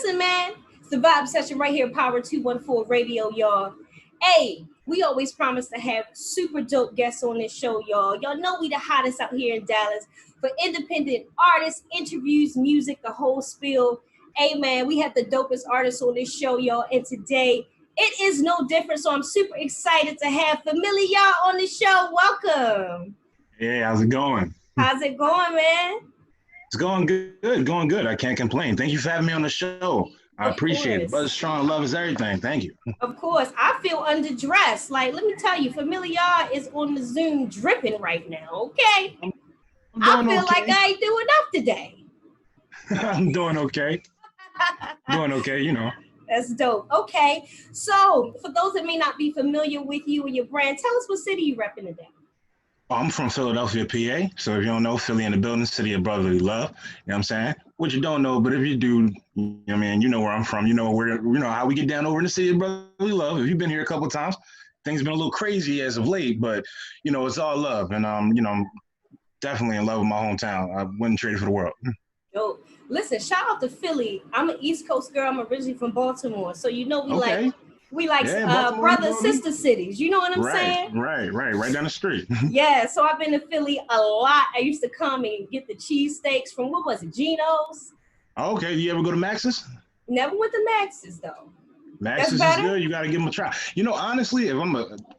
Listen, man, it's the vibe session right here, Power 214 Radio, y'all. Hey, we always promise to have super dope guests on this show, y'all. Y'all know we the hottest out here in Dallas for independent artists, interviews, music, the whole spiel. Hey, man, we have the dopest artists on this show, y'all. And today, it is no different. So I'm super excited to have Famili-R on the show. Welcome. Hey, how's it going? How's it going, man? It's going good. I can't complain. Thank you for having me on the show. I appreciate it. Buzz Strong, love is everything. Thank you. Of course. I feel underdressed. Like, let me tell you, Famili-R is on the Zoom dripping right now, okay? I feel like I ain't doing enough today. I'm doing okay. You know. That's dope. Okay. So, for those that may not be familiar with you and your brand, tell us what city you repping today. I'm from Philadelphia, PA. So if you don't know, Philly in the building, city of brotherly love. You know what I'm saying? What you don't know, but if you do, you know where I'm from. You know how we get down over in the city of brotherly love. If you've been here a couple of times, things been a little crazy as of late, but it's all love. And I'm definitely in love with my hometown. I wouldn't trade it for the world. Dope. Listen, shout out to Philly. I'm an East Coast girl. I'm originally from Baltimore, so we like brother and sister cities. You know what I'm saying? Right down the street. Yeah, so I've been to Philly a lot. I used to come and get the cheesesteaks from, what was it, Geno's? Okay, you ever go to Max's? Never went to Max's, though. Max's is good. You got to give them a try. Honestly,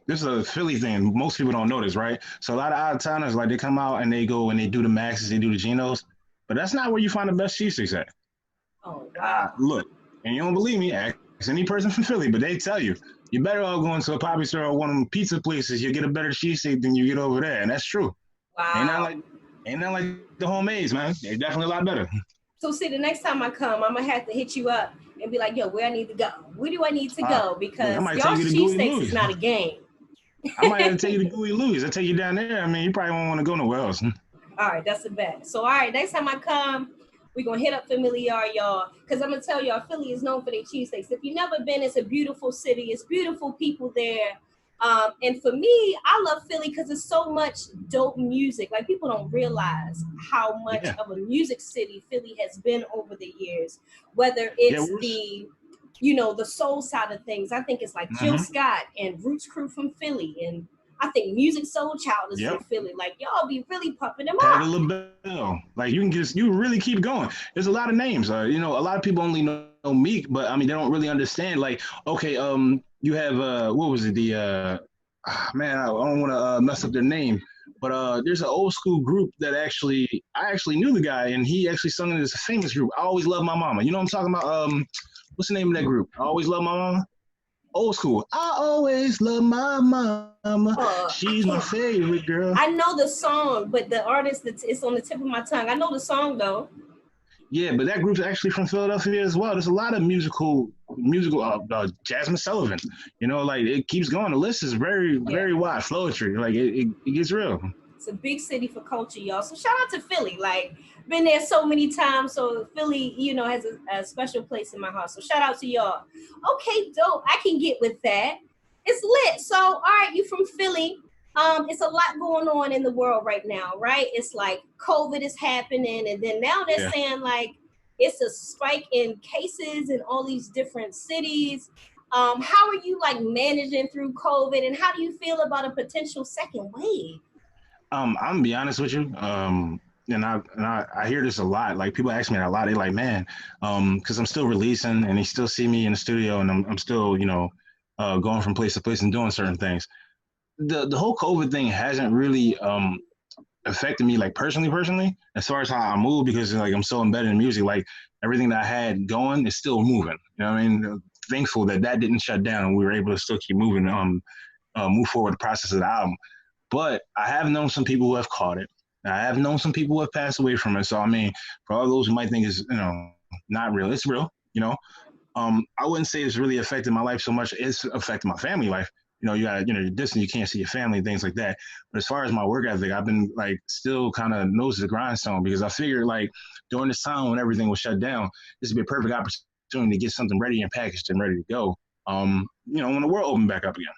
this is a Philly thing. Most people don't know this, right? So a lot of out-of-towners, like, they come out and they go and they do the Max's, they do the Geno's, but that's not where you find the best cheesesteaks at. Oh, wow. Look, and you don't believe me, ask any person from Philly, but they tell you, you're better off going to a Poppy Store or one of them pizza places. You'll get a better cheesesteak than you get over there, and that's true. Wow. Ain't that like the homemades, man. They're definitely a lot better. So see, the next time I come, I'm gonna have to hit you up and be like, yo, where I need to go? Where do I need to go? Because y'all cheesesteaks is not a game. I might have to take you to Gooey Louie's. I'll take you down there. You probably won't want to go nowhere else. All right, that's the best. So, all right, next time I come, we're going to hit up Famili-R, y'all, because I'm going to tell y'all, Philly is known for their cheesesteaks. If you've never been, it's a beautiful city. It's beautiful people there. And for me, I love Philly because there's so much dope music. Like, people don't realize how much of a music city Philly has been over the years, whether it's the soul side of things. I think it's like Jill Scott and Roots Crew from Philly, and I think Music Soul Child is from Philly. Like, y'all be really pumping them up. Like, you really keep going. There's a lot of names. A lot of people only know Meek, but they don't really understand. Like, okay, you have what was it? I don't want to mess up their name, but there's an old school group that I actually knew the guy, and he actually sung in this famous group. I Always Love My Mama. You know what I'm talking about? What's the name of that group? I Always Love My Mama. Old school. I always love my mama. She's my favorite girl. I know the song, but the artist it's on the tip of my tongue. I know the song though. Yeah, but that group's actually from Philadelphia as well. There's a lot of musical Jasmine Sullivan. Like, it keeps going. The list is very wide. Flowetry. Like, it gets real. It's a big city for culture, y'all. So shout out to Philly. Like, been there so many times. So Philly, has a special place in my heart. So shout out to y'all. Okay, dope. I can get with that. It's lit. So, all right, you from Philly. It's a lot going on in the world right now, right? It's like COVID is happening, and then now they're saying like it's a spike in cases in all these different cities. How are you like managing through COVID, and how do you feel about a potential second wave? I'm gonna be honest with you. And I hear this a lot. Like, people ask me that a lot. They like, man, because I'm still releasing, and they still see me in the studio, and I'm still, going from place to place and doing certain things. The whole COVID thing hasn't really affected me, like, personally, as far as how I move, because like I'm so embedded in music. Like, everything that I had going is still moving. You know what I mean? Thankful that didn't shut down, and we were able to still keep moving, move forward the process of the album. But I have known some people who have caught it. I have known some people who have passed away from it. So, for all those who might think it's, not real, it's real, I wouldn't say it's really affected my life so much. It's affected my family life. You got, you're distant, you can't see your family, things like that. But as far as my work ethic, I've been like still kind of nose to the grindstone, because I figured like during this time when everything was shut down, this would be a perfect opportunity to get something ready and packaged and ready to go. When the world opened back up again.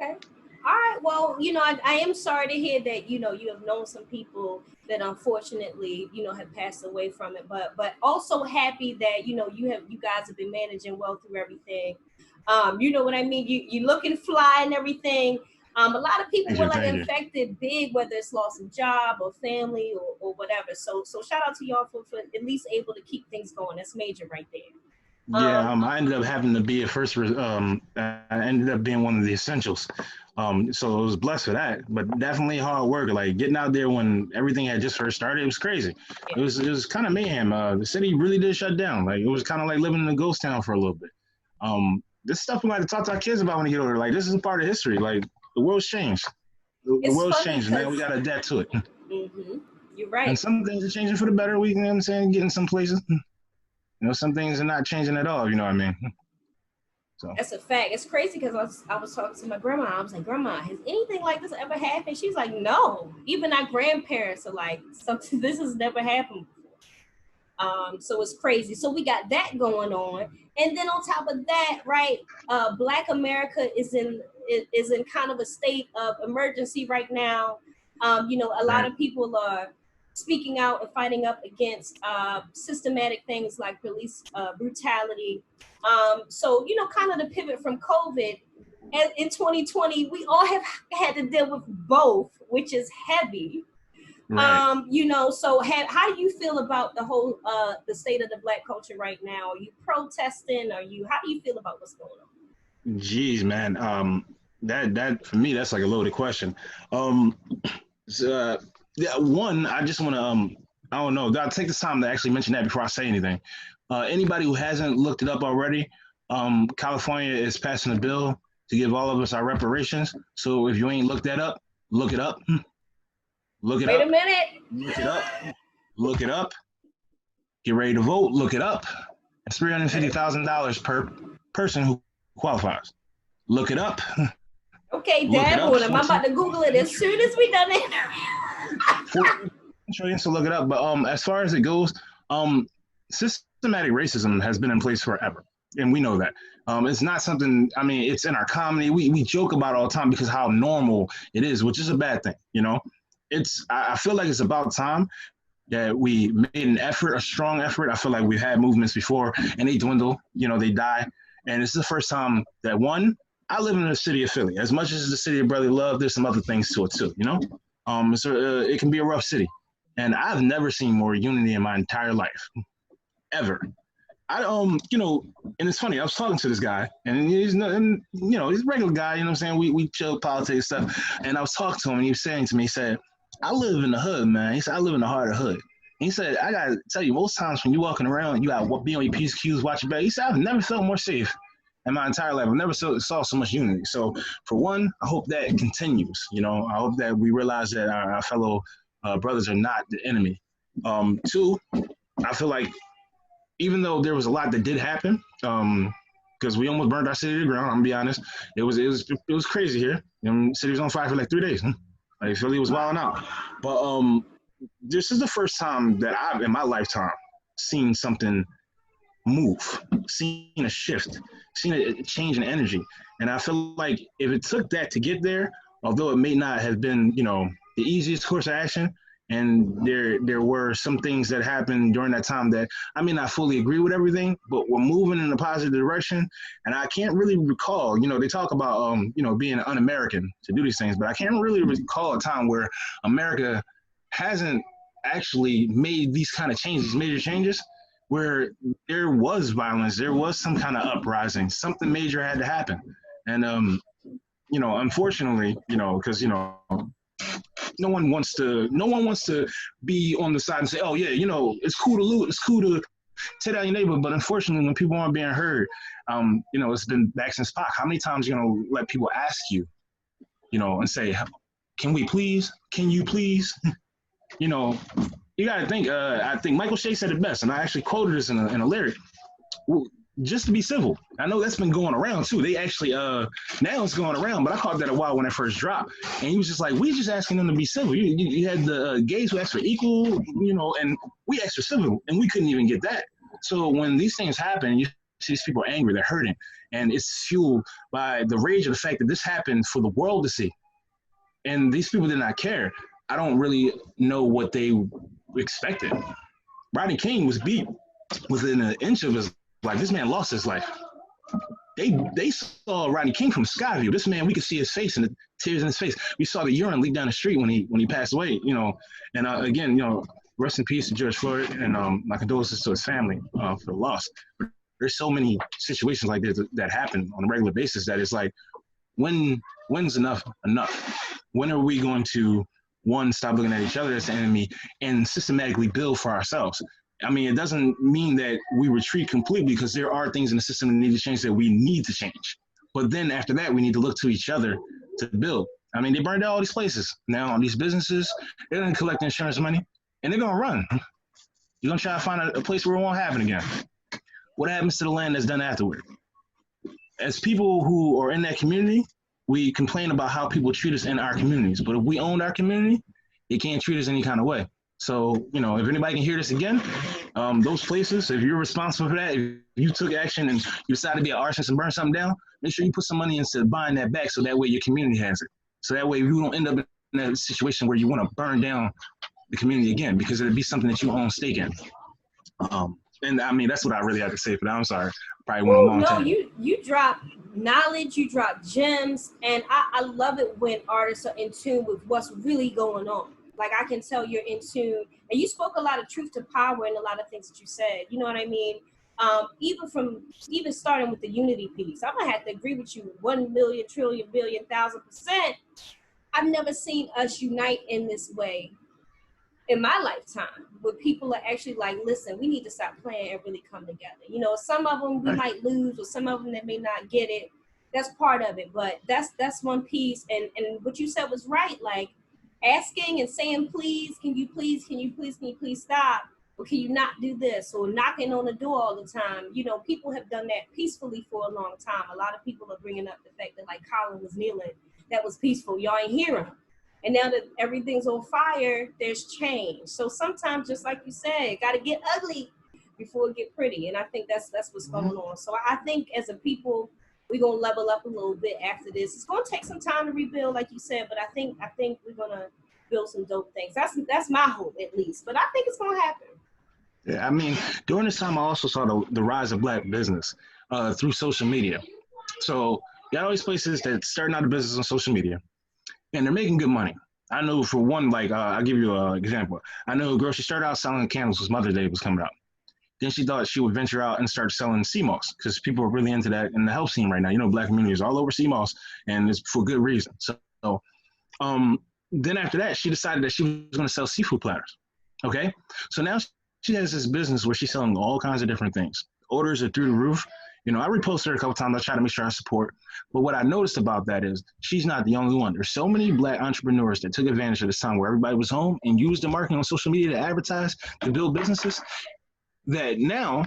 Okay. All right. Well, I am sorry to hear that, you have known some people that unfortunately, have passed away from it, but also happy that, you guys have been managing well through everything. You know what I mean? You looking fly and everything. A lot of people Thank were you, like thank you. affected big, whether it's loss of job or family or whatever. So shout out to y'all for at least able to keep things going. That's major right there. Yeah, Um, I ended up having to be a I ended up being one of the essentials. So I was blessed for that, but definitely hard work. Like getting out there when everything had just first started, it was crazy. yeah. It was kind of mayhem. The city really did shut down. Like it was kind of like living in a ghost town for a little bit. This stuff we like to talk to our kids about when they get older. Like this is a part of history. Like the world's changed. The It's world's funny changed. Now we because got to adapt to it. you're right. And some things are changing for the better. You know what I'm saying? Getting some places. Some things are not changing at all. You know what I mean? So That's a fact. It's crazy because I was talking to my grandma. I was like, Grandma, has anything like this ever happened? She's like, No. Even our grandparents are like, something this has never happened before. So it's crazy. So we got that going on, and then on top of that, right? Black America is in kind of a state of emergency right now. A lot right. of people are speaking out and fighting up against systematic things like police brutality. So kind of the pivot from COVID. And in 2020, we all have had to deal with both, which is heavy. Right. So how do you feel about the state of the black culture right now? Are you protesting? How do you feel about what's going on? Jeez, man. That for me, that's like a loaded question. Um, so, yeah, one, I just want to I don't know. I'll take the time to actually mention that before I say anything. Anybody who hasn't looked it up already, California is passing a bill to give all of us our reparations. So if you ain't looked that up, look it up. Look it Wait a up. minute. Look it up. Look it up. Get ready to vote. Look it up. It's $350,000 per person who qualifies. Look it up. Okay, Look it Dad, up. I'm about to Google it as soon as we done it. So look it up. But as far as it goes, systematic racism has been in place forever, and we know that. It's not something. I mean, it's in our comedy. We joke about it all the time because how normal it is, which is a bad thing. I feel like it's about time that we made an effort, a strong effort. I feel like we've had movements before and they dwindle, they die. And it's the first time that I live in the city of Philly. As much as the city of brotherly love, there's some other things to it too. So it can be a rough city. And I've never seen more unity in my entire life, ever. And it's funny, I was talking to this guy and he's a regular guy, you know what I'm saying? We chill politics stuff. And I was talking to him and he was saying to me, he said, I live in the hood, man. He said, I live in the heart of the hood. And he said, I gotta tell you, most times when you're walking around, you gotta be on your P's, Q's, watch your back. He said, I've never felt more safe in my entire life. I've never saw so much unity. So for one, I hope that continues. I hope that we realize that our fellow brothers are not the enemy. Two, I feel like even though there was a lot that did happen, because we almost burned our city to the ground. I'm gonna be honest. It was crazy here. City was on fire for like 3 days. Like Philly was wilding out. But this is the first time that I've in my lifetime seen something move, seen a shift, seen a change in energy. And I feel like if it took that to get there, although it may not have been, the easiest course of action, and there were some things that happened during that time that I may not fully agree with everything, but we're moving in a positive direction. And I can't really recall, they talk about, being un-American to do these things, but I can't really recall a time where America hasn't actually made these kind of changes, major changes, where there was violence, there was some kind of uprising, something major had to happen. And, unfortunately, because, no one wants to be on the side and say, oh yeah, it's cool to loot, it's cool to tear down your neighbor. But unfortunately, when people aren't being heard, it's been back since Pac. How many times let people ask you, and say, can you please? You gotta think. I think Michael Shea said it best, and I actually quoted this in a lyric. Just to be civil. I know that's been going around too. They actually now it's going around, but I caught that a while when it first dropped. And he was just like, we just asking them to be civil. You had the gays who asked for equal, and we asked for civil, and we couldn't even get that. So when these things happen, you see these people are angry, they're hurting. And it's fueled by the rage of the fact that this happened for the world to see. And these people did not care. I don't really know what they expected. Rodney King was beat within an inch of his life. This man lost his life. They saw Rodney King from Skyview. This man, we could see his face and the tears in his face. We saw the urine leak down the street when he passed away, you know. And again, you know, rest in peace to George Floyd, and my condolences to his family for the loss. But there's so many situations like this that happen on a regular basis that it's like, when's enough? When are we going to, one, stop looking at each other as the enemy and systematically build for ourselves? I mean, it doesn't mean that we retreat completely, because there are things in the system that need to change that we need to change. But then after that, we need to look to each other to build. I mean, they burned out all these places. Now, these businesses, they're going to collect insurance money, and they're going to run. You're going to try to find a place where it won't happen again. What happens to the land that's done afterward? As people who are in that community, we complain about how people treat us in our communities. But if we owned our community, they can't treat us any kind of way. So, you know, if anybody can hear this again, those places, if you're responsible for that, if you took action and you decided to be an arsonist and burn something down, make sure you put some money into buying that back, so that way your community has it. So that way you don't end up in that situation where you want to burn down the community again, because it'd be something that you own stake in. And I mean, that's what I really have to say for that. I'm sorry. Probably went a long time. You drop knowledge, you drop gems, and I love it when artists are in tune with what's really going on. Like, I can tell you're in tune, and you spoke a lot of truth to power in a lot of things that you said. You know what I mean? Even starting with the unity piece, I'm gonna have to agree with you 1 million, trillion, billion, 1,000%. I've never seen us unite in this way in my lifetime, where people are actually like, listen, we need to stop playing and really come together. You know, some of them we might lose, or some of them that may not get it. That's part of it, but that's one piece. And what you said was right. Like, asking and saying, please, can you please stop? Or can you not do this? Or knocking on the door all the time. You know, people have done that peacefully for a long time. A lot of people are bringing up the fact that, like, Colin was kneeling. That was peaceful. Y'all ain't hear him. And now that everything's on fire, there's change. So sometimes, just like you said, got to get ugly before it get pretty. And I think that's what's going on. So I think as a people, we're going to level up a little bit after this. It's going to take some time to rebuild, like you said, but I think we're going to build some dope things. That's my hope, at least. But I think it's going to happen. Yeah, I mean, during this time, I also saw the rise of Black business through social media. So you got all these places that starting out a business on social media, and they're making good money. I know, for one, like, I'll give you an example. I know a girl, she started out selling candles because Mother's Day was coming up. Then she thought she would venture out and start selling sea moss, because people are really into that in the health scene right now. You know, Black communities all over sea moss, and it's for good reason. So then after that, she decided that she was going to sell seafood platters. Okay? So now she has this business where she's selling all kinds of different things. Orders are through the roof. You know, I reposted her a couple times. I try to make sure I support. But what I noticed about that is she's not the only one. There's so many Black entrepreneurs that took advantage of this time where everybody was home and used the marketing on social media to advertise, to build businesses, that now,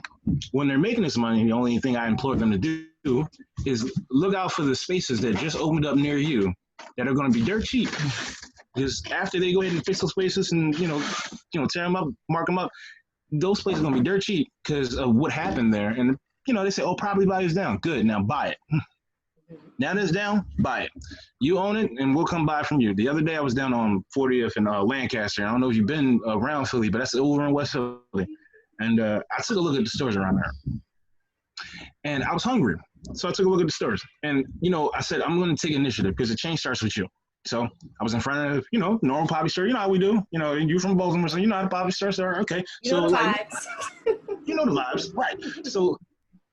when they're making this money, the only thing I implore them to do is look out for the spaces that just opened up near you that are going to be dirt cheap. Because after they go ahead and fix those spaces and, you know, tear them up, mark them up, those places are going to be dirt cheap because of what happened there. And, you know, they say, oh, property value's down. Good, now buy it. Now that it's down, buy it. You own it, and we'll come buy from you. The other day, I was down on 40th in Lancaster. I don't know if you've been around Philly, but that's over in West Philly. And I took a look at the stores around there. And I was hungry. So I took a look at the stores. And, you know, I said, I'm going to take initiative because the change starts with you. So I was in front of, you know, normal poppy store. You know how we do. You know, you from Baltimore, so you know how the poppy stores are. Okay. You know the vibes. You know the vibes. Right. So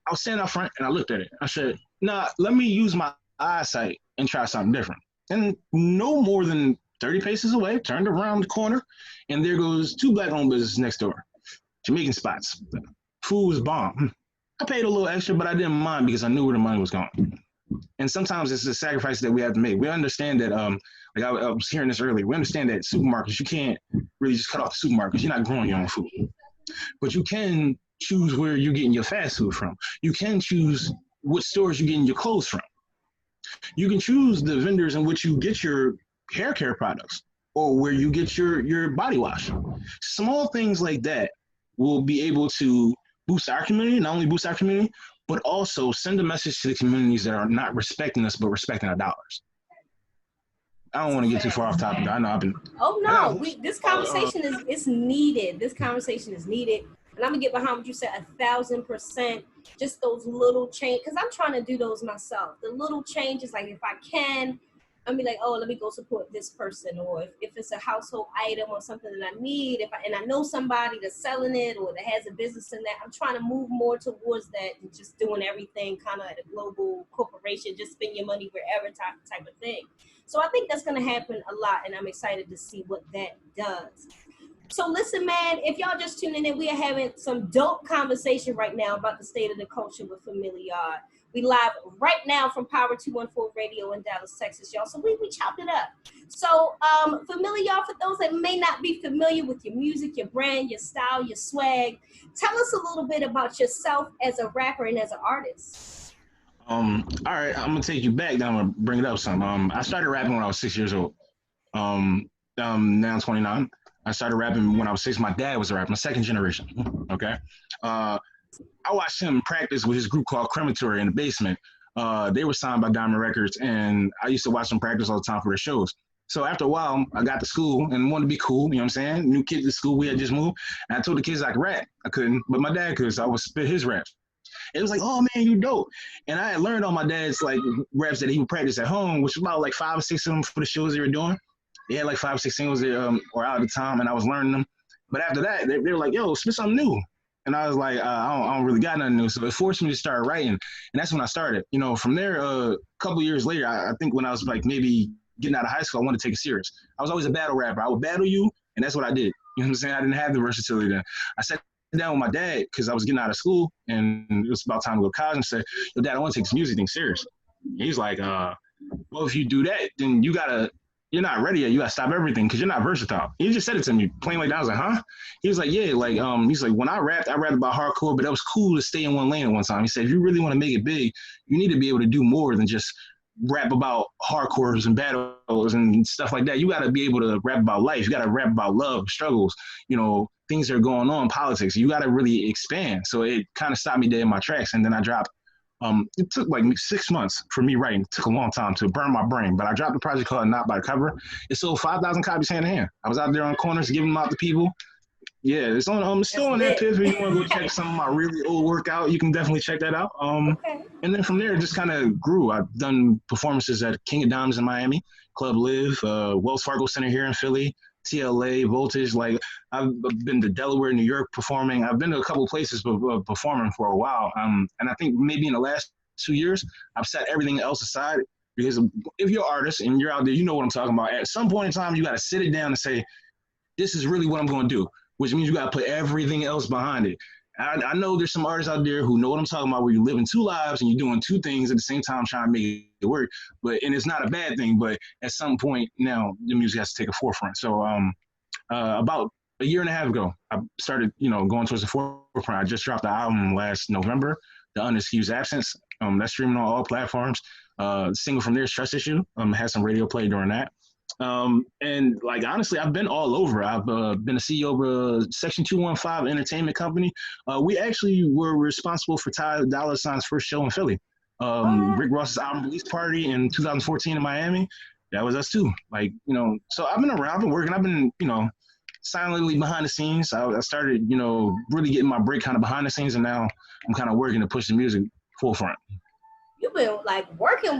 I was standing out front and I looked at it. I said, nah, let me use my eyesight and try something different. And no more than 30 paces away, turned around the corner, and there goes 2 Black-owned businesses next door. Jamaican spots. Food was bomb. I paid a little extra, but I didn't mind because I knew where the money was going. And sometimes it's the sacrifices that we have to make. We understand that, like I was hearing this earlier, we understand that supermarkets, you can't really just cut off the supermarkets. You're not growing your own food. But you can choose where you're getting your fast food from. You can choose what stores you're getting your clothes from. You can choose the vendors in which you get your hair care products or where you get your body wash. Small things like that will be able to boost our community, not only boost our community, but also send a message to the communities that are not respecting us, but respecting our dollars. I don't want to get too far off topic. I know I've been. Oh no, this conversation is needed. This conversation is needed, and I'm gonna get behind what you said 1,000%. Just those little change, because I'm trying to do those myself. The little changes, like if I can, I'll be like, oh, let me go support this person, or if it's a household item or something that I need, and I know somebody that's selling it or that has a business in that, I'm trying to move more towards that than just doing everything kind of at a global corporation, just spend your money wherever type of thing. So I think that's going to happen a lot, and I'm excited to see what that does. So listen, man, if y'all just tuning in, we are having some dope conversation right now about the state of the culture with Famili-R. We live right now from Power 214 Radio in Dallas, Texas, y'all. So we chopped it up. So Famili-R, for those that may not be familiar with your music, your brand, your style, your swag, tell us a little bit about yourself as a rapper and as an artist. All right, I'm gonna take you back. Then I'm gonna bring it up some. I started rapping when I was 6 years old. Now I'm 29. I started rapping when I was 6. My dad was a rapper, my second generation. Okay. I watched him practice with his group called Crematory in the basement. They were signed by Diamond Records, and I used to watch them practice all the time for their shows. So after a while, I got to school and wanted to be cool, you know what I'm saying? New kids at school, we had just moved. And I told the kids I could rap. I couldn't, but my dad could, so I would spit his raps. It was like, oh man, you dope. And I had learned all my dad's like raps that he would practice at home, which was about like 5 or 6 of them for the shows they were doing. They had like 5 or 6 singles or out at the time, and I was learning them. But after that, they were like, yo, spit something new. And I was like, I don't really got nothing new. So it forced me to start writing. And that's when I started. You know, from there, a couple years later, I think when I was like maybe getting out of high school, I wanted to take it serious. I was always a battle rapper. I would battle you, and that's what I did. You know what I'm saying? I didn't have the versatility then. I sat down with my dad because I was getting out of school, and it was about time to go to college, and said, yo, Dad, I want to take this music thing serious. He's like, well, if you do that, then you're not ready yet. You gotta stop everything because you're not versatile. He just said it to me plain like that. I was like, huh? He was like, yeah, like he's like, when I rapped about hardcore, but it was cool to stay in one lane at one time. He said, if you really want to make it big, you need to be able to do more than just rap about hardcores and battles and stuff like that. You gotta be able to rap about life. You gotta rap about love, struggles, you know, things that are going on, politics. You gotta really expand. So it kind of stopped me dead in my tracks, and then I dropped. It took like 6 months for me writing. It took a long time to burn my brain, but I dropped a project called Not by the Cover. It sold 5,000 copies hand in hand. I was out there on corners giving them out to people. Yeah, it's on. Still on that pivot. If you want to go check some of my really old work out, you can definitely check that out. Okay. And then from there, it just kind of grew. I've done performances at King of Diamonds in Miami, Club Live, Wells Fargo Center here in Philly, TLA, Voltage. Like I've been to Delaware, New York performing. I've been to a couple of places performing for a while. And I think maybe in the last 2 years, I've set everything else aside because if you're an artist and you're out there, you know what I'm talking about. At some point in time, you got to sit it down and say, this is really what I'm going to do, which means you got to put everything else behind it. I know there's some artists out there who know what I'm talking about, where you're living 2 lives and you're doing 2 things at the same time trying to make it work. And it's not a bad thing, but at some point now the music has to take a forefront. So about a year and a half ago, I started, going towards the forefront. I just dropped the album last November, The Unexcused Absence. That's streaming on all platforms. The single from there is Trust Issue. Had some radio play during that. And like, honestly, I've been all over. I've been a CEO of a Section 215 entertainment company. We actually were responsible for Ty Dolla $ign's first show in Philly. Rick Ross's album release party in 2014 in Miami. That was us too. Like, so I've been around, I've been working, I've been, silently behind the scenes. I started, really getting my break kind of behind the scenes, and now I'm kind of working to push the music forefront. You've been like working.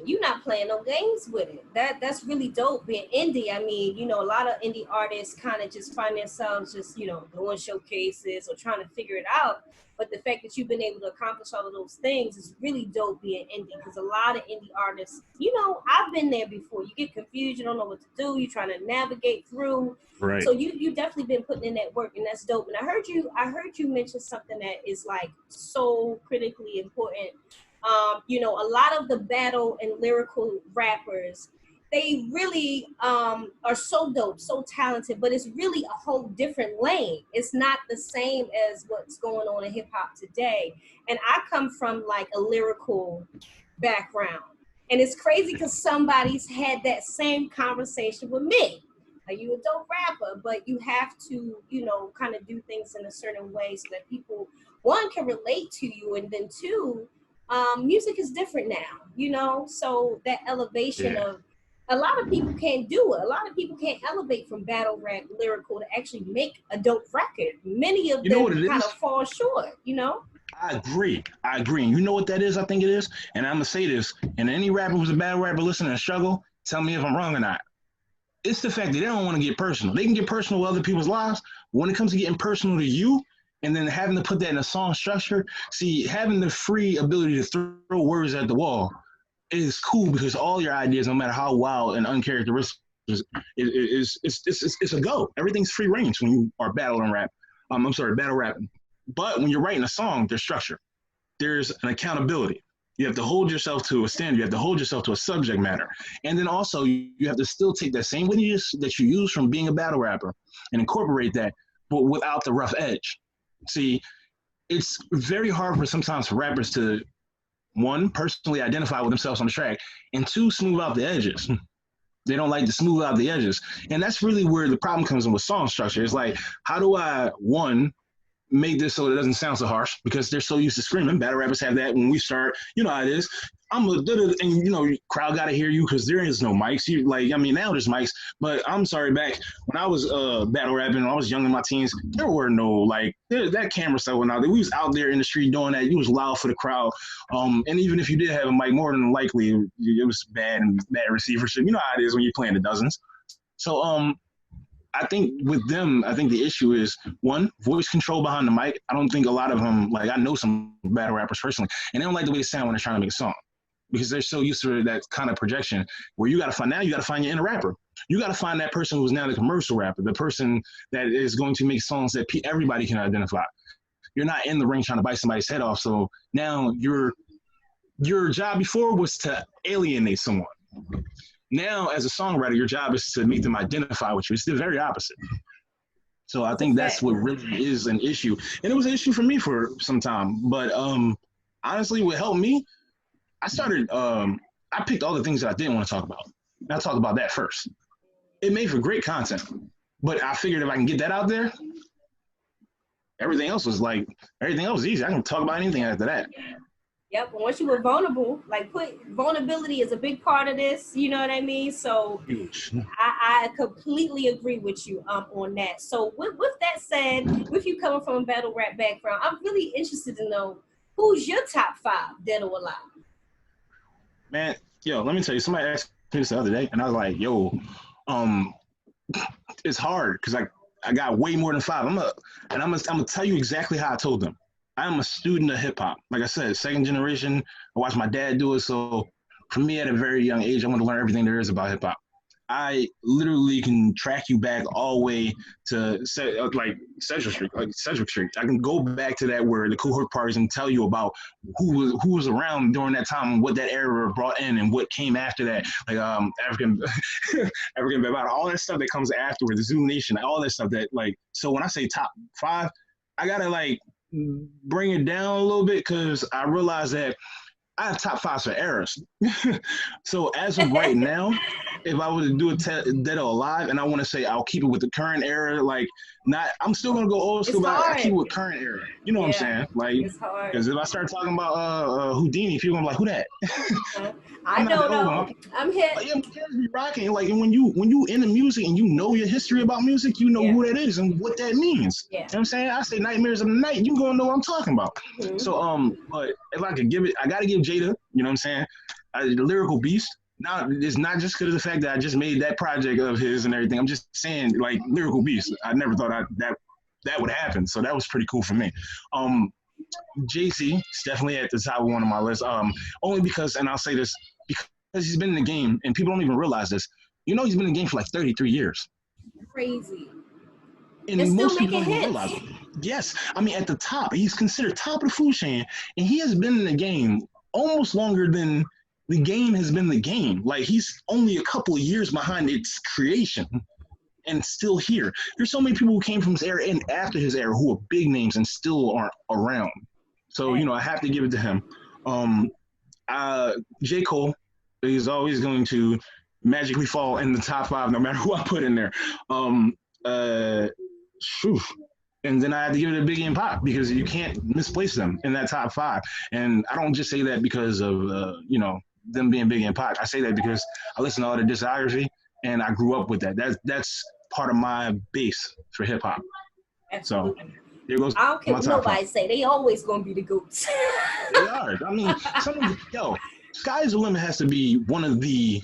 You're not playing no games with it. That's really dope being indie. I mean, a lot of indie artists kind of just find themselves just, doing showcases or trying to figure it out. But the fact that you've been able to accomplish all of those things is really dope being indie, because a lot of indie artists, I've been there before. You get confused, you don't know what to do, you're trying to navigate through. Right. So you definitely been putting in that work, and that's dope. And I heard you mention something that is like so critically important. A lot of the battle and lyrical rappers, they really are so dope, so talented, but it's really a whole different lane. It's not the same as what's going on in hip hop today. And I come from like a lyrical background. And it's crazy because somebody's had that same conversation with me. Are you a dope rapper? But you have to, you know, kind of do things in a certain way so that people, one, can relate to you, and then two, music is different now, you know. So that elevation Yeah. of, a lot of people can't do it. A lot of people can't elevate from battle rap lyrical to actually make a dope record. Many of You know what them it kind is? of fall short, you know. I agree. I agree. And you know what that is? I think it is. And I'm gonna say this. And any rapper who's a battle rapper listening and struggle, tell me if I'm wrong or not. It's the fact that they don't want to get personal. They can get personal with other people's lives. But when it comes to getting personal to you and then having to put that in a song structure, see, having the free ability to throw words at the wall is cool because all your ideas, no matter how wild and uncharacteristic, it's a go. Everything's free range when you are battling rap. I'm sorry, battle rapping. But when you're writing a song, there's structure. There's an accountability. You have to hold yourself to a standard. You have to hold yourself to a subject matter. And then also, you have to still take that same lineage that you use from being a battle rapper and incorporate that, but without the rough edge. See, it's very hard for sometimes for rappers to, one, personally identify with themselves on the track, and two, smooth out the edges. They don't like to smooth out the edges. And that's really where the problem comes in with song structure. It's like, how do I, one, make this so it doesn't sound so harsh because they're so used to screaming. Battle rappers have that when we start, you know how it is. I'm a and you know, crowd got to hear you because there is no mics. You like, I mean, now there's mics, but I'm sorry, back when I was battle rapping, when I was young in my teens, there were no like that camera stuff went out there. We was out there in the street doing that. You was loud for the crowd, and even if you did have a mic, more than likely it was bad and bad receivership. You know how it is when you're playing the dozens. So I think with them, I think the issue is, one, voice control behind the mic. I don't think a lot of them, like I know some battle rappers personally, and they don't like the way they sound when they're trying to make a song because they're so used to that kind of projection where you got to find your inner rapper. You got to find that person who's now the commercial rapper, the person that is going to make songs that everybody can identify. You're not in the ring trying to bite somebody's head off. So now your job before was to alienate someone. Now, as a songwriter, your job is to make them identify with you. It's the very opposite. So I think that's what really is an issue. And it was an issue for me for some time. But honestly, what helped me, I picked all the things that I didn't want to talk about. And I talked about that first. It made for great content. But I figured if I can get that out there, everything else was easy. I can talk about anything after that. Yep. And once you were vulnerable, like vulnerability is a big part of this. You know what I mean? So I completely agree with you on that. So with that said, with you coming from a battle rap background, I'm really interested to know who's your top 5 dead or alive. Man, yo, let me tell you. Somebody asked me this the other day, and I was like, yo, it's hard because I got way more than 5. I'm gonna tell you exactly how I told them. I'm a student of hip hop. Like I said, second generation. I watched my dad do it. So for me, at a very young age, I want to learn everything there is about hip hop. I literally can track you back all the way to like Central Street. I can go back to that where the cohort parties and tell you about who was around during that time and what that era brought in and what came after that, like African Bambaataa, all that stuff that comes afterward, the Zulu Nation, all that stuff that like. So when I say top 5, I gotta like bring it down a little bit because I realize that I have top 5s for eras. So as of right now, if I were to do a dead or alive, and I want to say I'll keep it with the current era, like I'm still gonna go old school, but I keep it with current era. You know what I'm saying? Like, because if I start talking about Houdini, people gonna be like, who that? I don't know. I'm hip. Like, yeah, be rocking. Like, and when you in the music and you know your history about music, you know who that is and what that means. Yeah. You know what I'm saying? I say Nightmares of the Night, you gonna know what I'm talking about. Mm-hmm. So but if I could give it, I gotta give Jada, you know what I'm saying? The lyrical beast. Now it's not just because of the fact that I just made that project of his and everything. I'm just saying, like, lyrical beast. I never thought that would happen. So that was pretty cool for me. JC is definitely at the top of one of my list. Only because, and I'll say this, because he's been in the game, and people don't even realize this. You know, he's been in the game for like 33 years. Crazy. And most people don't even realize it. Yes, I mean, at the top, he's considered top of the food chain, and he has been in the game almost longer than the game has been the game. Like, he's only a couple of years behind its creation and still here. There's so many people who came from his era and after his era who are big names and still aren't around. So, you know, I have to give it to him. J. Cole is always going to magically fall in the top 5 no matter who I put in there. Phew. And then I had to give it a Biggie and Pop because you can't misplace them in that top 5. And I don't just say that because of them being Biggie and Pop. I say that because I listen to all the discography and I grew up with that. That's part of my base for hip hop. So here goes. I don't care what nobody say. They always gonna be the goats. They are. I mean, Sky's the Limit has to be one of the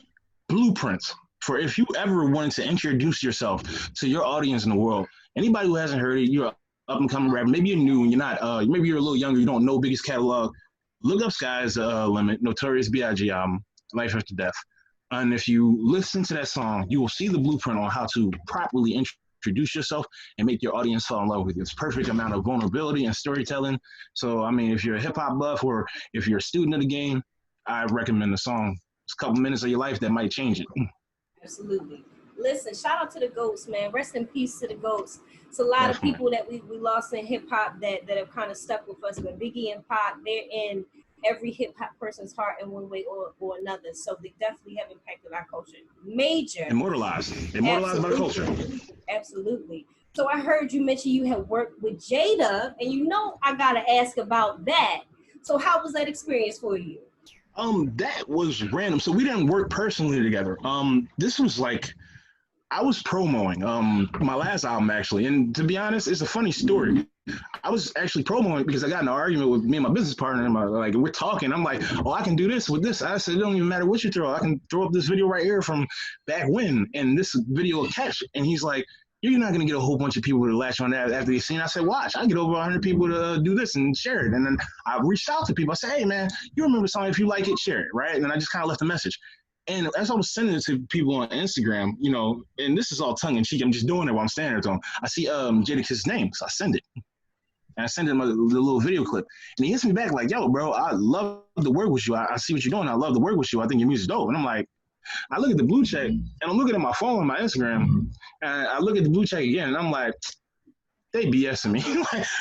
blueprints for if you ever wanted to introduce yourself to your audience in the world. Anybody who hasn't heard it, you're up and coming rapper. Maybe you're new and you're not. Maybe you're a little younger. You don't know Biggie's catalog. Look up Sky's the Limit, Notorious B.I.G. album, Life After Death. And if you listen to that song, you will see the blueprint on how to properly introduce yourself and make your audience fall in love with you. It's perfect amount of vulnerability and storytelling. So, I mean, if you're a hip hop buff or if you're a student of the game, I recommend the song. It's a couple minutes of your life that might change it. Absolutely. Listen, shout out to the GOATs, man. Rest in peace to the GOATs. It's a lot of people that we lost in hip hop that have kind of stuck with us. But Biggie and Pac, they're in every hip hop person's heart in one way or another. So they definitely have impacted our culture. Major. Immortalized by the culture. Absolutely. So I heard you mention you had worked with Jada, and I gotta ask about that. So how was that experience for you? That was random. So we didn't work personally together. This was like I was promoting my last album actually, and to be honest, it's a funny story. I was actually promoting because I got in an argument with me and my business partner, and we're talking. I'm like, oh, I can do this with this. I said, it don't even matter what you throw. I can throw up this video right here from back when, and this video will catch. And he's like, you're not going to get a whole bunch of people to latch on that after they've seen it. I said, watch, I get over 100 people to do this and share it. And then I reached out to people. I said, hey, man, you remember the song? If you like it, share it, right? And then I just kind of left a message. And as I was sending it to people on Instagram, and this is all tongue-in-cheek. I'm just doing it while I'm standing there to him. I see Jadakiss' name, so I send it. And I send him the little video clip. And he hits me back like, yo, bro, I love to work with you. I see what you're doing. I love to work with you. I think your music's dope. And I'm like, I look at the blue check, and I'm looking at my phone, my Instagram, and I look at the blue check again, and I'm like, they BSing me.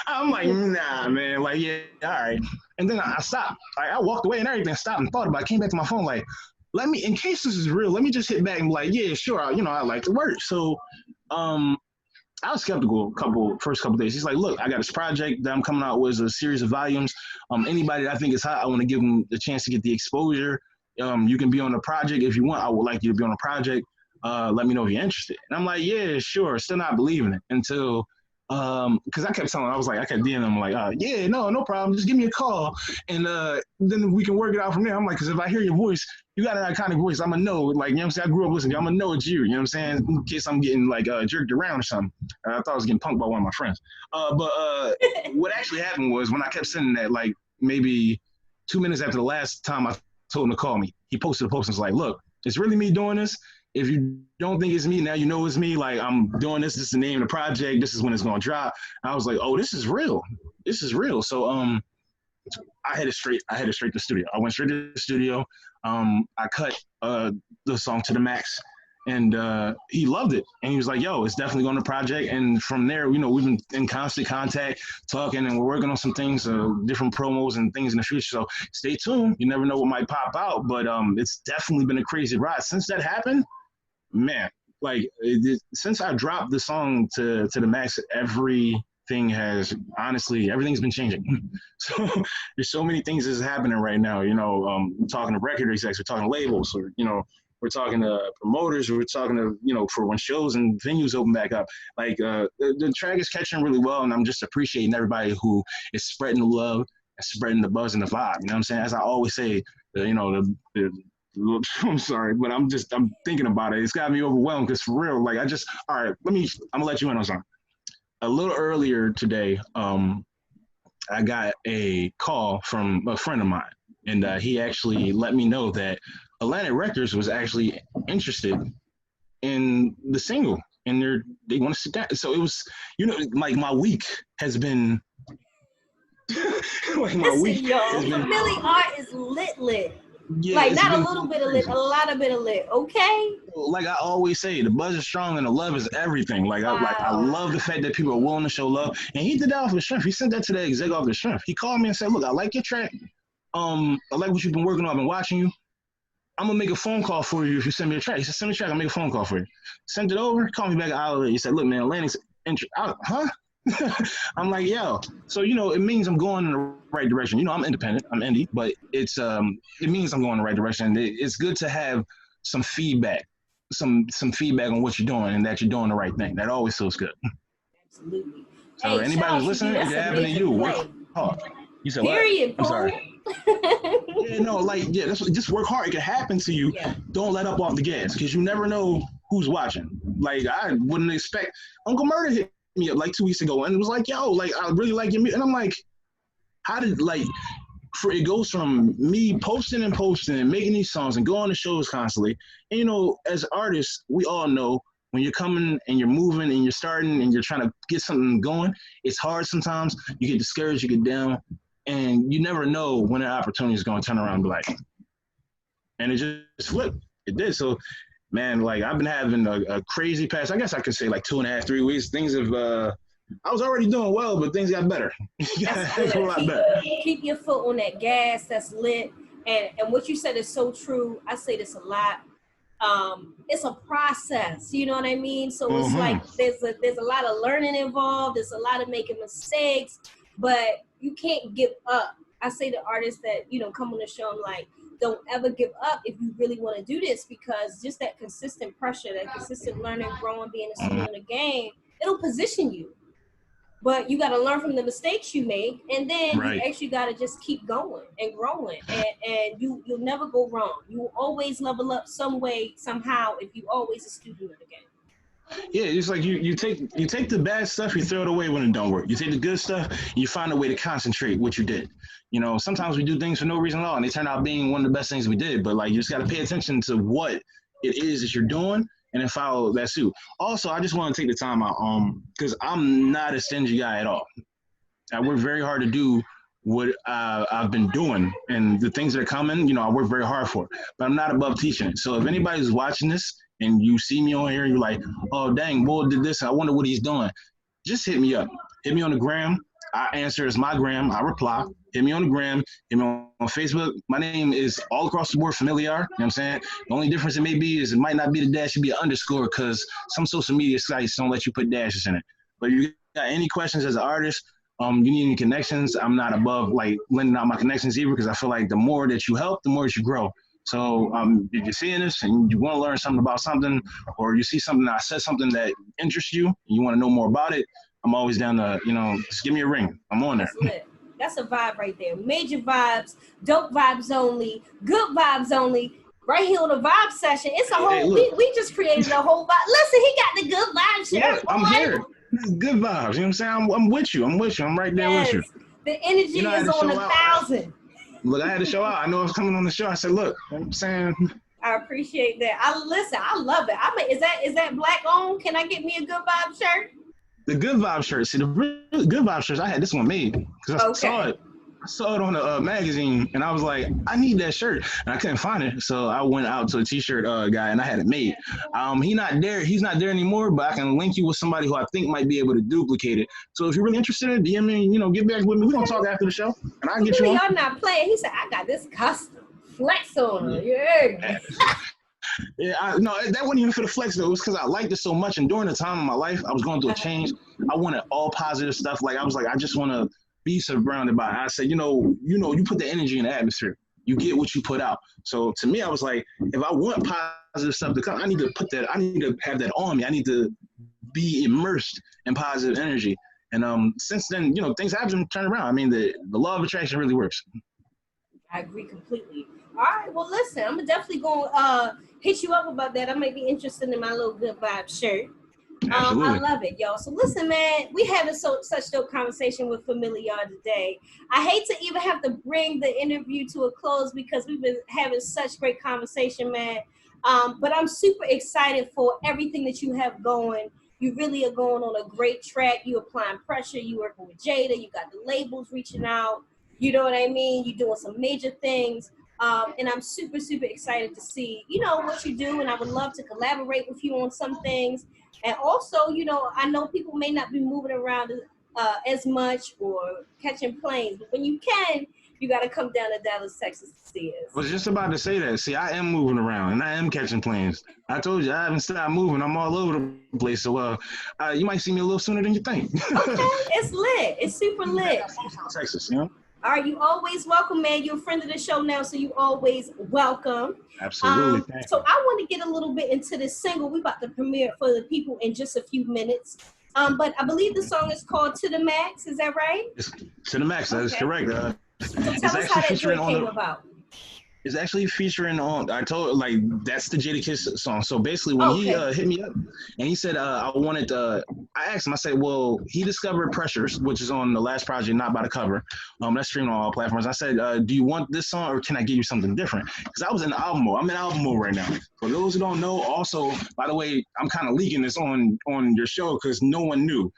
I'm like, nah, man. Like, yeah, all right. And then I stopped. I walked away and everything, stopped and thought about it. Came back to my phone like, in case this is real, let me just hit back and be like, yeah, sure, I like to work. So I was skeptical first couple days. He's like, look, I got this project that I'm coming out with, a series of volumes. Anybody that I think is hot, I want to give them the chance to get the exposure. You can be on the project if you want. I would like you to be on the project. Let me know if you're interested. And I'm like, yeah, sure. Still not believing it until, because I kept telling him, I kept DMing him like, yeah, no problem. Just give me a call. And then we can work it out from there. I'm like, because if I hear your voice, you got an iconic voice. I'm going to know, like, you know what I'm saying? I grew up listening. I'm going to know it's you. You know what I'm saying? In case I'm getting, like, jerked around or something. I thought I was getting punked by one of my friends. But what actually happened was when I kept sending that, like, maybe 2 minutes after the last time I told him to call me, he posted a post and was like, look, it's really me doing this. If you don't think it's me, now you know it's me. Like, I'm doing this. This is the name of the project. This is when it's going to drop. I was like, oh, this is real. This is real. So I headed straight to the studio. I went straight to the studio. I cut the song to the max, and he loved it. And he was like, yo, it's definitely going to project. And from there, we've been in constant contact, talking, and we're working on some things, different promos and things in the future. So stay tuned. You never know what might pop out, but it's definitely been a crazy ride. Since that happened, man, since I dropped the song to the max, everything's been changing. So there's so many things that's happening right now. We're talking to record execs, we're talking to labels, or we're talking to promoters, we're talking to for when shows and venues open back up. Like the track is catching really well, and I'm just appreciating everybody who is spreading the love and spreading the buzz and the vibe. You know what I'm saying? As I always say, I'm sorry, but I'm thinking about it. It's got me overwhelmed because for real, like all right, I'm gonna let you in on something. A little earlier today, I got a call from a friend of mine, and he actually let me know that Atlantic Records was actually interested in the single, and they want to sit down. So it was, like my week has been, Famili-R is lit. Yeah, like not a little bit of lit, a lot of bit of lit. Okay. Like I always say, the buzz is strong and the love is everything. Like I love the fact that people are willing to show love, and he did that off the strength. He sent that to the exec off the strength. He called me and said, "Look, I like your track. I like what you've been working on. I've been watching you. I'm gonna make a phone call for you if you send me a track. He said, send me a track, I'll make a phone call for you. Sent it over, called me back an hour later. He said, look, man, Atlantic's huh? I'm like, yo. So, it means I'm going in the right direction. I'm independent, I'm indie, but it means I'm going in the right direction. It's good to have some feedback, some feedback on what you're doing and that you're doing the right thing. That always feels good. Absolutely. So anybody who's listening, if it happened to you, work hard. You said Period, what? I'm sorry. Just work hard. It can happen to you. Yeah. Don't let up off the gas because you never know who's watching. Like, I wouldn't expect. Uncle Murder hit me up like 2 weeks ago and it was like, yo, like, I really like your music. And I'm like, how did, like, it goes from me posting and making these songs and going to shows constantly. And, as artists, we all know when you're coming and you're moving and you're starting and you're trying to get something going, it's hard sometimes. You get discouraged, you get down. And you never know when an opportunity is going to turn around and be like, and it just flipped. It did. So, man, like, I've been having a crazy past, I guess I could say like 2.5, 3 weeks. Things have, I was already doing well, but things got better. A lot better. Keep your foot on that gas. That's lit. And what you said is so true. I say this a lot. It's a process, you know what I mean? So it's like there's a lot of learning involved. There's a lot of making mistakes, but you can't give up. I say to artists that, come on the show, I'm like, don't ever give up if you really want to do this, because just that consistent pressure, that consistent learning, growing, being a student in the game, it'll position you. But you got to learn from the mistakes you make, and then you actually got to just keep going and growing, and you'll never go wrong. You will always level up some way, somehow, if you always a student of the game. Yeah, it's like you take the bad stuff, you throw it away when it don't work. You take the good stuff, and you find a way to concentrate what you did. Sometimes we do things for no reason at all, and they turn out being one of the best things we did. But like, you just got to pay attention to what it is that you're doing, and then follow that suit. Also, I just want to take the time out, because I'm not a stingy guy at all. I work very hard to do what I've been doing, and the things that are coming, I work very hard for it. But I'm not above teaching it. So if anybody's watching this and you see me on here and you're like, oh, dang, Bull did this, I wonder what he's doing, just hit me up. Hit me on the gram. I answer as my gram. I reply. Hit me on the gram. Hit me on Facebook. My name is all across the board Famili-R. You know what I'm saying? The only difference it may be is it might not be the dash, it be an underscore, because some social media sites don't let you put dashes in it. But if you got any questions as an artist, you need any connections, I'm not above like lending out my connections either, because I feel like the more that you help, the more that you grow. So if you're seeing this and you want to learn something about something, or you see something, I said something that interests you, and you want to know more about it, I'm always down to, just give me a ring. I'm on there. That's a vibe right there. Major vibes, dope vibes only, good vibes only. Right here on the vibe session. It's a whole, we just created a whole vibe. Listen, he got the good vibes shirt. Yeah, I'm here. Good vibes. You know what I'm saying? I'm with you. I'm right there with you. The energy is on 1,000. Look, I had to show out. I know I was coming on the show. I said, look, I'm saying. I appreciate that. I love it. I mean, is that black owned? Can I get me a good vibe shirt? The good vibe shirt. See, the really good vibe shirts, I had this one made because I saw it. I saw it on a magazine, and I was like, I need that shirt, and I couldn't find it, so I went out to a t-shirt guy, and I had it made. He's not there anymore, but I can link you with somebody who I think might be able to duplicate it. So if you're really interested in it, DM me, get back with me. We're gonna talk after the show, and I can get you on. Y'all not playing. He said, I got this custom flex on it. Yeah. Yeah, no, that wasn't even for the flex though. It was because I liked it so much, and during the time of my life, I was going through a change. I wanted all positive stuff. Like I was like, I just want to be surrounded by it. I said, you put the energy in the atmosphere. You get what you put out. So to me, I was like, if I want positive stuff to come, I need to put that. I need to have that on me. I need to be immersed in positive energy. And since then, things have been turned around. I mean, the law of attraction really works. I agree completely. All right, well, listen, I'm definitely going to hit you up about that. I might be interested in my little good vibe shirt. I love it, y'all. So listen, man, we having such dope conversation with Famili-R today. I hate to even have to bring the interview to a close because we've been having such great conversation, man. But I'm super excited for everything that you have going. You really are going on a great track. You applying pressure. You working with Jada. You got the labels reaching out. You know what I mean? You're doing some major things. And I'm super, super excited to see, what you do. And I would love to collaborate with you on some things. And also, I know people may not be moving around as much or catching planes. But when you can, you got to come down to Dallas, Texas to see us. I was just about to say that. See, I am moving around and I am catching planes. I told you I haven't stopped moving. I'm all over the place. So you might see me a little sooner than you think. Okay, it's lit. It's super lit. Texas, you know? All right, you always welcome, man. You're a friend of the show now, so you always welcome. Absolutely. So I want to get a little bit into this single. We about to premiere it for the people in just a few minutes. But I believe the song is called To The Max. Is that right? It's To The Max. That is correct. So tell us how that joint came about. It's actually featuring on, I told, like, that's the Jadakiss song. So basically when he hit me up and he said, I wanted, I asked him, I said, well, he discovered Pressures, which is on the last project, Not By The Cover. That's streamed on all platforms. I said, do you want this song or can I give you something different? Because I was in album mode. I'm in album mode right now. For those who don't know, also, by the way, I'm kind of leaking this on your show because no one knew.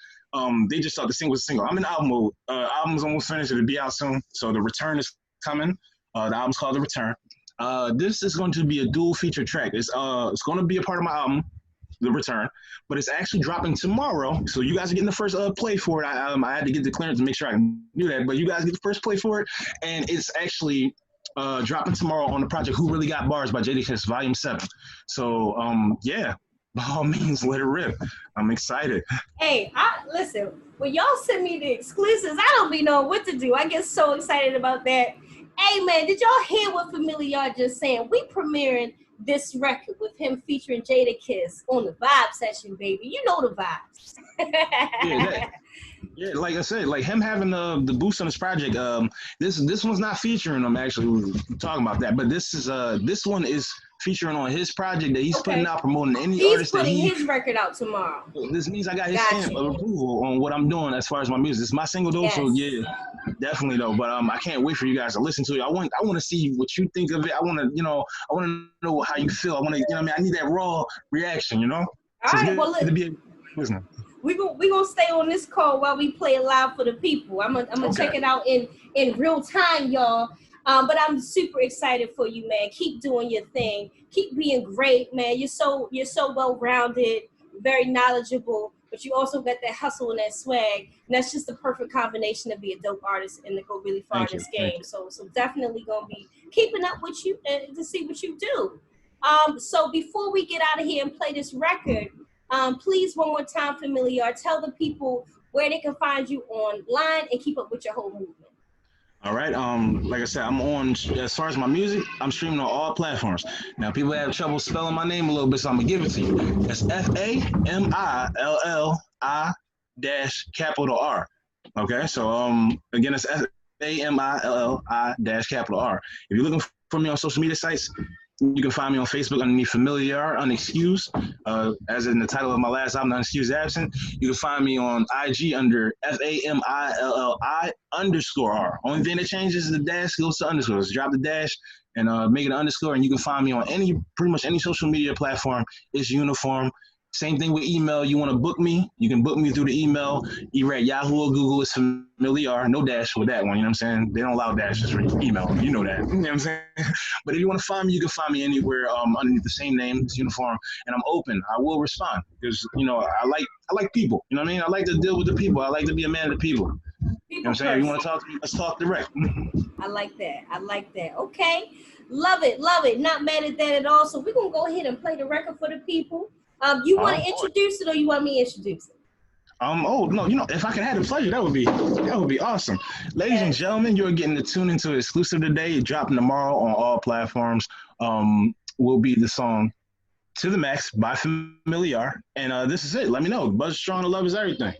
They just thought the single was a single. I'm in album mode. Album's almost finished. It'll be out soon. So The Return is coming. The album's called The Return. This is going to be a dual feature track. It's going to be a part of my album, The Return, but it's actually dropping tomorrow. So you guys are getting the first play for it. I had to get the clearance to make sure I can do that, but you guys get the first play for it, and it's actually dropping tomorrow on the project Who Really Got Bars by Jadakiss, Volume 7. So yeah, by all means, let it rip. I'm excited. Hey, listen, when y'all send me the exclusives, I don't be knowing what to do. I get so excited about that. Hey, man, did y'all hear what Famili-R just saying? We premiering this record with him featuring Jadakiss on the Vibe Session, baby. You know the vibes. Yeah, like I said, like him having the boost on this project. This one's not featuring him. Actually, we were talking about that, but this one is featuring on his project that he's putting out, promoting any artist that he's putting his record out tomorrow. This means I got his stamp of approval on what I'm doing as far as my music. It's my single though, so yeah, definitely though. But I can't wait for you guys to listen to it. I want to see what you think of it. I want to know how you feel. I want to, I need that raw reaction, All right, well look. We're gonna stay on this call while we play it live for the people. I'm gonna check it out in real time, y'all. But I'm super excited for you, man. Keep doing your thing. Keep being great, man. You're so well-rounded, very knowledgeable, but you also got that hustle and that swag. And that's just the perfect combination to be a dope artist and to go really far in this game. So definitely gonna be keeping up with you to see what you do. So before we get out of here and play this record, please one more time, Famili-R, tell the people where they can find you online and keep up with your whole movement. All right. Like I said, I'm on, as far as my music, I'm streaming on all platforms. Now, people have trouble spelling my name a little bit, so I'm going to give it to you. That's Familli-R. Okay. So, again, it's Familli-R. If you're looking for me on social media sites, you can find me on Facebook underneath Famili-R, Unexcused, as in the title of my last album, Unexcused Absent. You can find me on IG under Familli_R. Only thing that changes is the dash goes to underscore. Just drop the dash and make it an underscore, and you can find me on pretty much any social media platform. It's uniform. Same thing with email. You want to book me, you can book me through the email, either at Yahoo or Google. It's Famili-R, no dash with that one, you know what I'm saying? They don't allow dashes for email, you know that, you know what I'm saying? But if you want to find me, you can find me anywhere underneath the same name, it's uniform, and I'm open. I will respond because, I like people, you know what I mean? I like to deal with the people. I like to be a man of the people. You know what I'm saying? If you want to talk to me, let's talk direct. I like that. Okay. Love it. Not mad at that at all. So we're going to go ahead and play the record for the people. You want to introduce it or you want me to introduce it? Oh no, if I could have the pleasure, that would be awesome. Ladies and gentlemen, you're getting to tune into exclusive today, dropping tomorrow on all platforms. Will be the song To The Max by Famili-R. And this is it. Let me know. Buzz Strong, love is everything.